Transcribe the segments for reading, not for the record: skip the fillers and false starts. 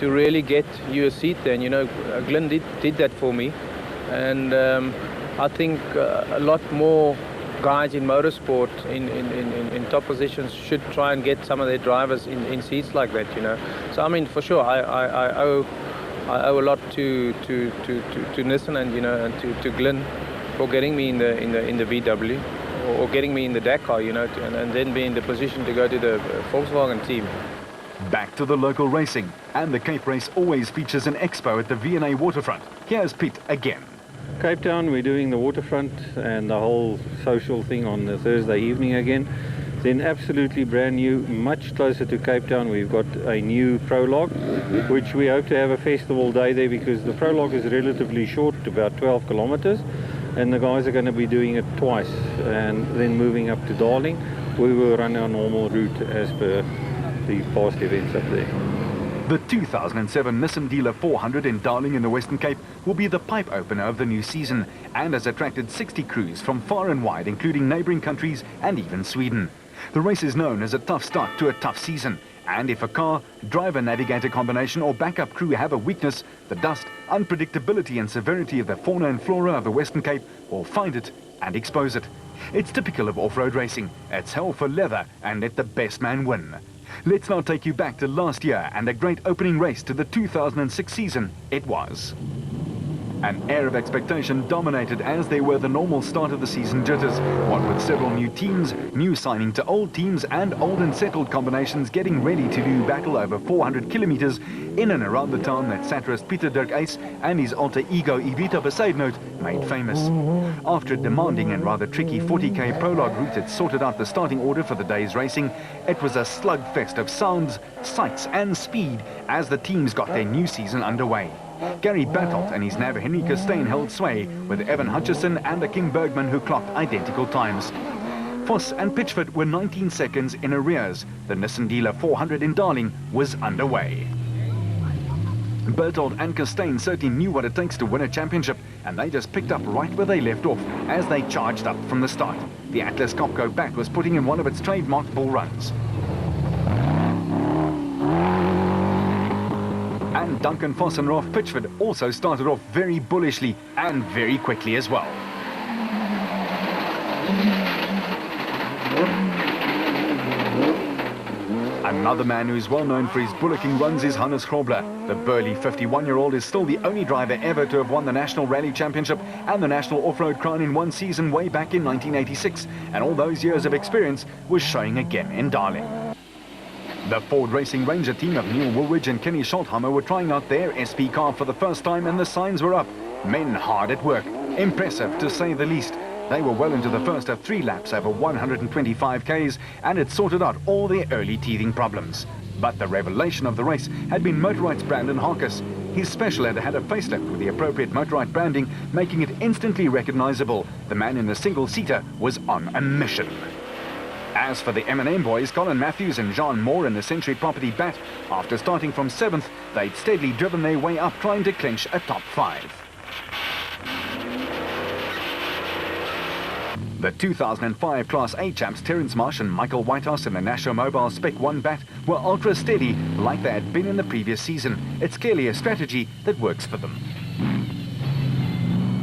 really get you a seat there. And, you know, Glenn did that for me. And I think a lot more guys in motorsport in top positions should try and get some of their drivers in seats like that, you know. So I mean, for sure, I owe a lot to Nissan and, you know, and to Glenn for getting me in the VW or getting me in the Dakar, you know, and then be in the position to go to the Volkswagen team. Back to the local racing, and the Cape Race always features an expo at the V&A waterfront. Here's Pete again. Cape Town, we're doing the waterfront and the whole social thing on the Thursday evening again. Then absolutely brand new, much closer to Cape Town, we've got a new prologue, which we hope to have a festival day there, because the prologue is relatively short, about 12 kilometers, and the guys are going to be doing it twice and then moving up to Darling. We will run our normal route as per the past events up there. The 2007 Nissan Dealer 400 in Darling in the Western Cape will be the pipe opener of the new season and has attracted 60 crews from far and wide, including neighbouring countries and even Sweden. The race is known as a tough start to a tough season, and if a car, driver-navigator combination or backup crew have a weakness, the dust, unpredictability and severity of the fauna and flora of the Western Cape will find it and expose it. It's typical of off-road racing. It's hell for leather and let the best man win. Let's now take you back to last year and a great opening race to the 2006 season it was. An air of expectation dominated as they were the normal start of the season jitters, what with several new teams, new signing to old teams and old and settled combinations getting ready to do battle over 400 kilometers in and around the town that satirist Pieter Dirk Uys and his alter ego Ivica Besaidnout made famous. After a demanding and rather tricky 40k prologue route had sorted out the starting order for the day's racing, it was a slugfest of sounds, sights and speed as the teams got their new season underway. Gary Bertelt and his nav Henry Costain held sway, with Evan Hutchison and Kim Bergman who clocked identical times. Voss and Pitchford were 19 seconds in arrears. The Nissan Dealer 400 in Darling was underway. Bertelt and Costain certainly knew what it takes to win a championship, and they just picked up right where they left off as they charged up from the start. The Atlas Copco bat was putting in one of its trademark bull runs. And Duncan Voss and Ralph Pitchford also started off very bullishly and very quickly as well. Another man who is well known for his bullocking runs is Hannes Grobler. The burly 51-year-old is still the only driver ever to have won the National Rally Championship and the National Off-Road Crown in one season way back in 1986. And all those years of experience was showing again in Darling. The Ford Racing Ranger team of Neil Woolwich and Kenny Scholthammer were trying out their SP car for the first time, and the signs were up. Men hard at work. Impressive, to say the least. They were well into the first of 3 laps over 125 Ks, and had sorted out all their early teething problems. But the revelation of the race had been Motorite's Brandon Harkis. His special had had a facelift with the appropriate Motorite branding, making it instantly recognizable. The man in the single-seater was on a mission. As for the M&M boys, Colin Matthews and Jean Moore in the Century Property bat, after starting from 7th, they'd steadily driven their way up, trying to clinch a top 5. The 2005 Class A champs Terence Marsh and Michael Whitehouse in the National Mobile Spec 1 bat were ultra steady like they had been in the previous season. It's clearly a strategy that works for them.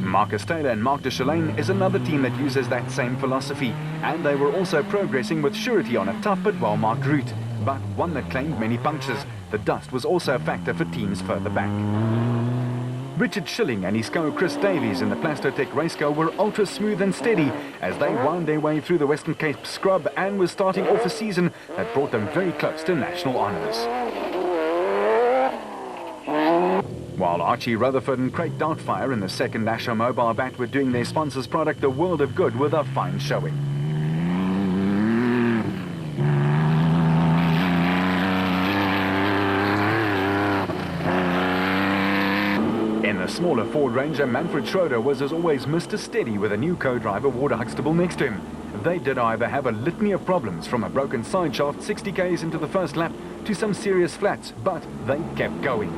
Marcus Taylor and Mark de Chalane is another team that uses that same philosophy, and they were also progressing with surety on a tough but well-marked route, but one that claimed many punctures. The dust was also a factor for teams further back. Richard Schilling and his co Chris Davies in the Plastotech Racecar were ultra smooth and steady as they wound their way through the Western Cape scrub and was starting off a season that brought them very close to national honours. While Archie Rutherford and Craig Doubtfire in the second National Mobile bat were doing their sponsor's product a world of good with a fine showing. In the smaller Ford Ranger, Manfred Schroeder was as always Mr. Steady with a new co-driver Warder Huxtable next to him. They did either have a litany of problems, from a broken side shaft 60 Ks into the first lap to some serious flats, but they kept going.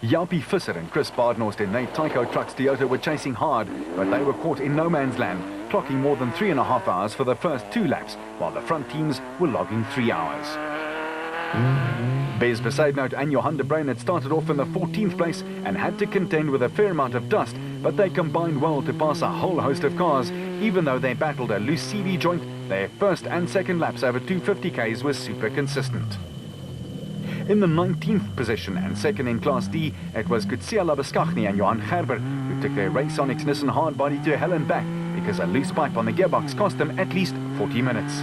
Jalpi Visser and Chris Badenhorst in their Tyco Trucks Toyota were chasing hard, but they were caught in no man's land, clocking more than 3.5 hours for the first 2 laps, while the front teams were logging 3 hours. Bez Besaidnout and Johan de Bruin had started off in the 14th place and had to contend with a fair amount of dust, but they combined well to pass a whole host of cars. Even though they battled a loose CV joint, their first and second laps over 250 k's were super consistent. In the 19th position and second in Class D, it was Kutsia Labeskaghni and Johan Gerber who took their Raceonics Nissan hardbody to hell and back because a loose pipe on the gearbox cost them at least 40 minutes.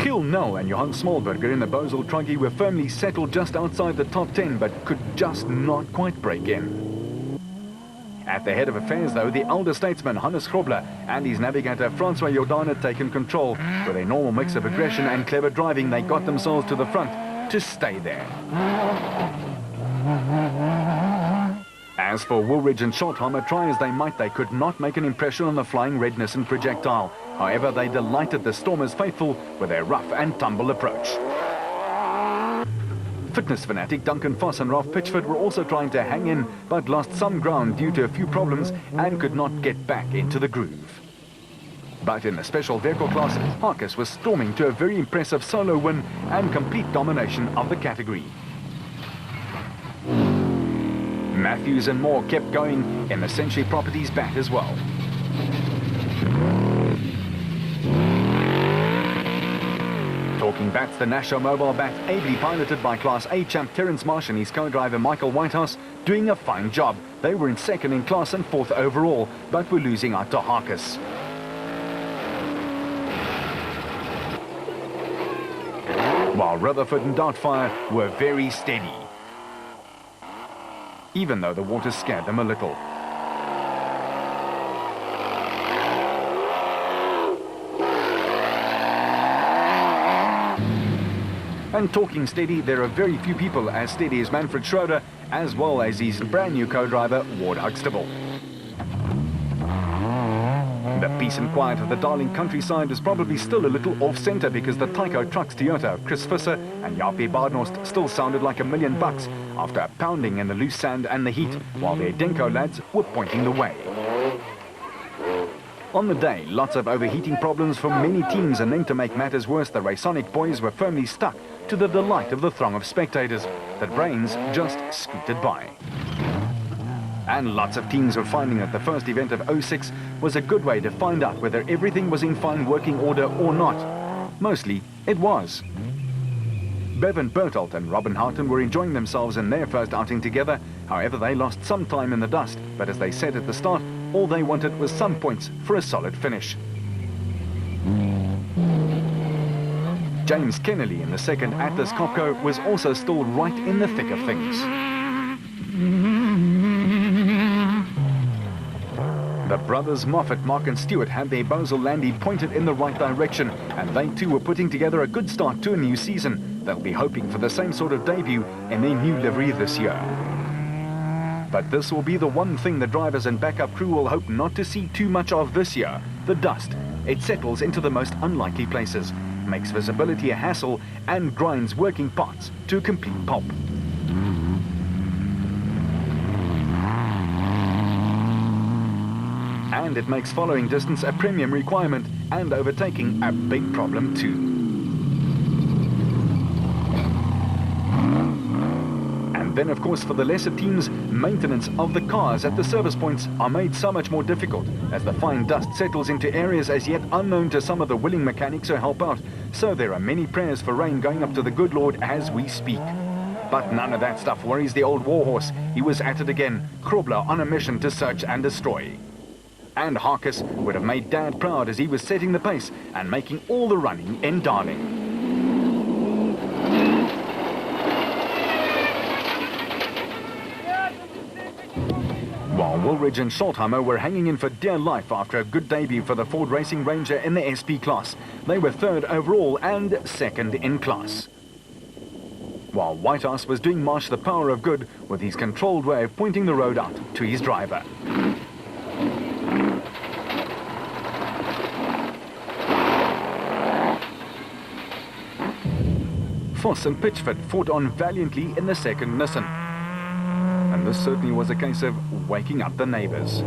Giel Nel and Johan Smallberger in the Bosel Truggy were firmly settled just outside the top 10 but could just not quite break in. At the head of affairs, though, the elder statesman Hannes Grobler and his navigator Francois Jordan had taken control. With a normal mix of aggression and clever driving, they got themselves to the front to stay there. As for Woolridge and Schottheimer, try as they might, they could not make an impression on the flying red Nissan projectile. However, they delighted the Stormers faithful with their rough and tumble approach. Fitness fanatic Duncan Foss and Ralph Pitchford were also trying to hang in, but lost some ground due to a few problems and could not get back into the groove. But in the special vehicle class, Harkes was storming to a very impressive solo win and complete domination of the category. Matthews and Moore kept going in the Century Properties bat as well. Talking bats, the National Mobile bat, ably piloted by Class A champ Terence Marsh and his co-driver Michael Whitehouse, doing a fine job. They were in second in class and fourth overall, but were losing out to Harkes. While Rutherford and Doubtfire were very steady, even though the water scared them a little. And talking steady, there are very few people as steady as Manfred Schroeder, as well as his brand new co-driver, Ward Huxtable. The peace and quiet of the Darling countryside is probably still a little off-center because the Tyco Trucks Toyota of Chris Visser and Jaapie Badenhorst still sounded like $1 million after pounding in the loose sand and the heat, while their Denko lads were pointing the way. On the day, lots of overheating problems for many teams, and then to make matters worse, the Raceonic boys were firmly stuck to the delight of the throng of spectators. The Brains just scooted by. And lots of teams were finding that the first event of 06 was a good way to find out whether everything was in fine working order or not. Mostly, it was. Bevan Bertolt and Robin Houghton were enjoying themselves in their first outing together. However, they lost some time in the dust, but as they said at the start, all they wanted was some points for a solid finish. James Kennelly in the second Atlas Copco was also still right in the thick of things. The brothers Moffat, Mark and Stewart had their Bosel Landy pointed in the right direction, and they too were putting together a good start to a new season. They'll be hoping for the same sort of debut in their new livery this year. But this will be the one thing the drivers and backup crew will hope not to see too much of this year: the dust. It settles into the most unlikely places, makes visibility a hassle, and grinds working parts to a complete pulp. And it makes following distance a premium requirement, and overtaking a big problem too. And then, of course, for the lesser teams, maintenance of the cars at the service points are made so much more difficult as the fine dust settles into areas as yet unknown to some of the willing mechanics who help out. So there are many prayers for rain going up to the good Lord as we speak. But none of that stuff worries the old warhorse. He was at it again, Grobler on a mission to search and destroy. And Harkes would have made Dad proud as he was setting the pace and making all the running in Darling. While Woolridge and Schottheimer were hanging in for dear life after a good debut for the Ford Racing Ranger in the SP class. They were third overall and second in class. While Whitehouse was doing Marsh the power of good with his controlled way of pointing the road out to his driver. Foss and Pitchford fought on valiantly in the second Nissan. And this certainly was a case of waking up the neighbours.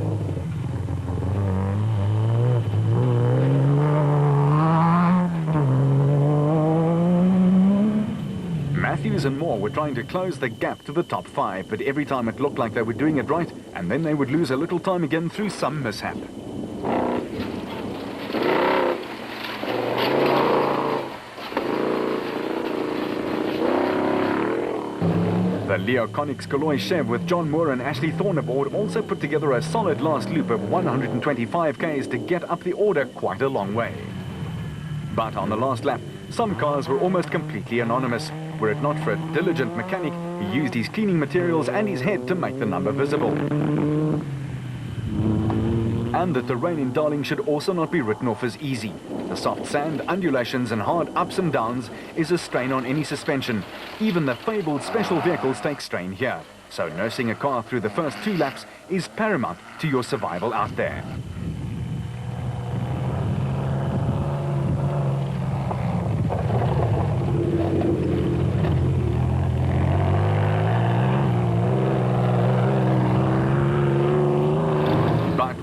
Hughes and Moore were trying to close the gap to the top 5, but every time it looked like they were doing it right, and then they would lose a little time again through some mishap. The Leo Conix Caloi Chev with John Moore and Ashley Thorne aboard also put together a solid last loop of 125 k's to get up the order quite a long way. But on the last lap, some cars were almost completely anonymous. Were it not for a diligent mechanic, he used his cleaning materials and his head to make the number visible. And the terrain in Darling should also not be written off as easy. The soft sand, undulations and hard ups and downs is a strain on any suspension. Even the fabled special vehicles take strain here. So nursing a car through the first 2 laps is paramount to your survival out there.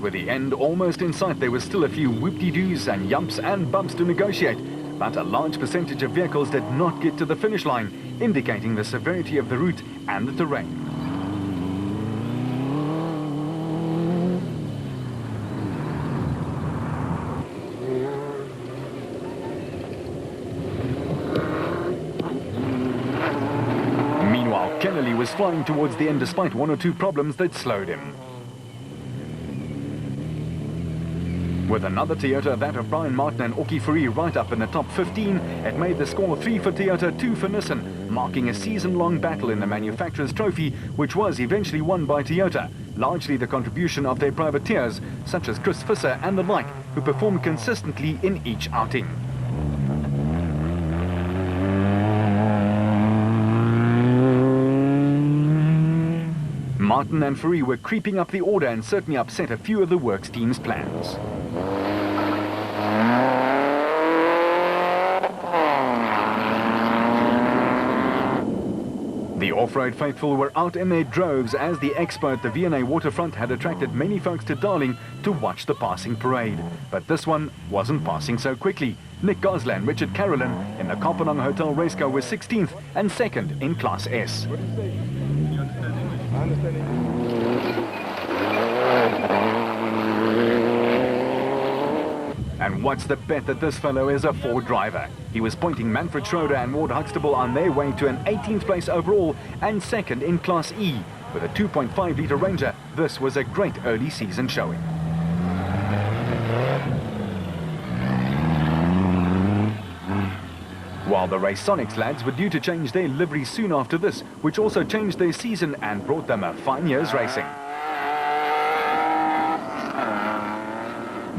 With the end almost in sight, there were still a few whoop-de-doos and yumps and bumps to negotiate, but a large percentage of vehicles did not get to the finish line, indicating the severity of the route and the terrain. Meanwhile, Kennelly was flying towards the end despite 1 or 2 problems that slowed him. With another Toyota, that of Brian Martin and Oki Fourie, right up in the top 15, it made the score 3 for Toyota, 2 for Nissan, marking a season-long battle in the manufacturer's trophy, which was eventually won by Toyota, largely the contribution of their privateers, such as Chris Visser and the like, who performed consistently in each outing. Martin and Fourie were creeping up the order and certainly upset a few of the works team's plans. The off-road faithful were out in their droves as the expo at the V&A Waterfront had attracted many folks to Darling to watch the passing parade. But this one wasn't passing so quickly. Nick Gosler and Richard Carolyn in the Kopanang Hotel race car were 16th and 2nd in Class S. And what's the bet that this fellow is a Ford driver? He was pointing Manfred Schroeder and Ward Huxtable on their way to an 18th place overall and 2nd in Class E. With a 2.5-litre Ranger, this was a great early season showing. While the Raconics lads were due to change their livery soon after this, which also changed their season and brought them a fine year's racing.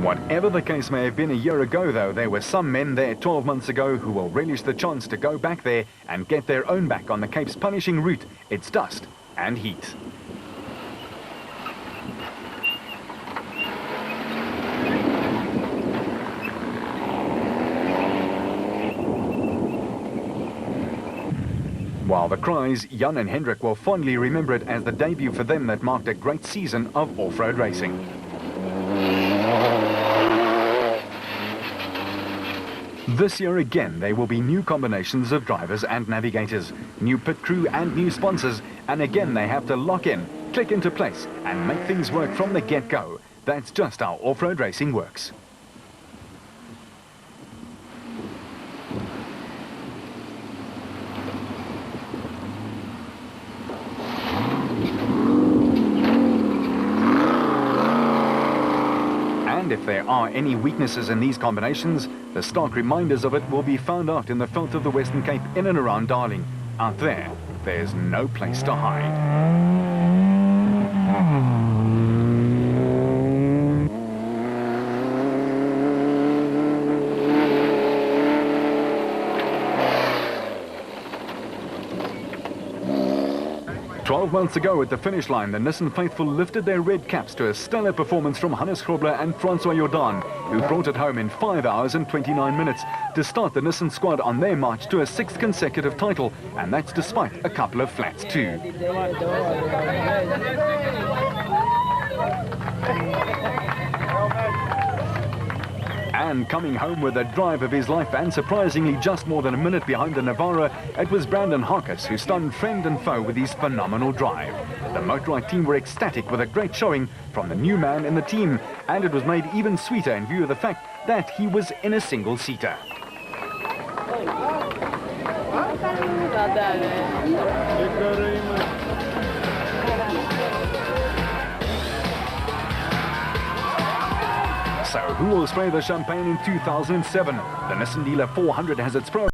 Whatever the case may have been a year ago, though, there were some men there 12 months ago who will relish the chance to go back there and get their own back on the Cape's punishing route, its dust and heat. While the Cries, Jan and Hendrik will fondly remember it as the debut for them that marked a great season of off-road racing. This year again, there will be new combinations of drivers and navigators, new pit crew and new sponsors, and again they have to lock in, click into place, and make things work from the get-go. That's just how off-road racing works. And if there are any weaknesses in these combinations, the stark reminders of it will be found out in the veld of the Western Cape in and around Darling. Out there, there's no place to hide. 12 months ago at the finish line, the Nissan faithful lifted their red caps to a stellar performance from Hannes Grobler and Francois Jordan, who brought it home in 5 hours and 29 minutes to start the Nissan squad on their march to a 6th consecutive title, and that's despite a couple of flats too. And coming home with the drive of his life and surprisingly just more than a minute behind the Navara, it was Brandon Harkis who stunned friend and foe with his phenomenal drive. The Motorride team were ecstatic with a great showing from the new man in the team, and it was made even sweeter in view of the fact that he was in a single-seater. So who will spray the champagne in 2007? The Nissan Dealer 400 has its pro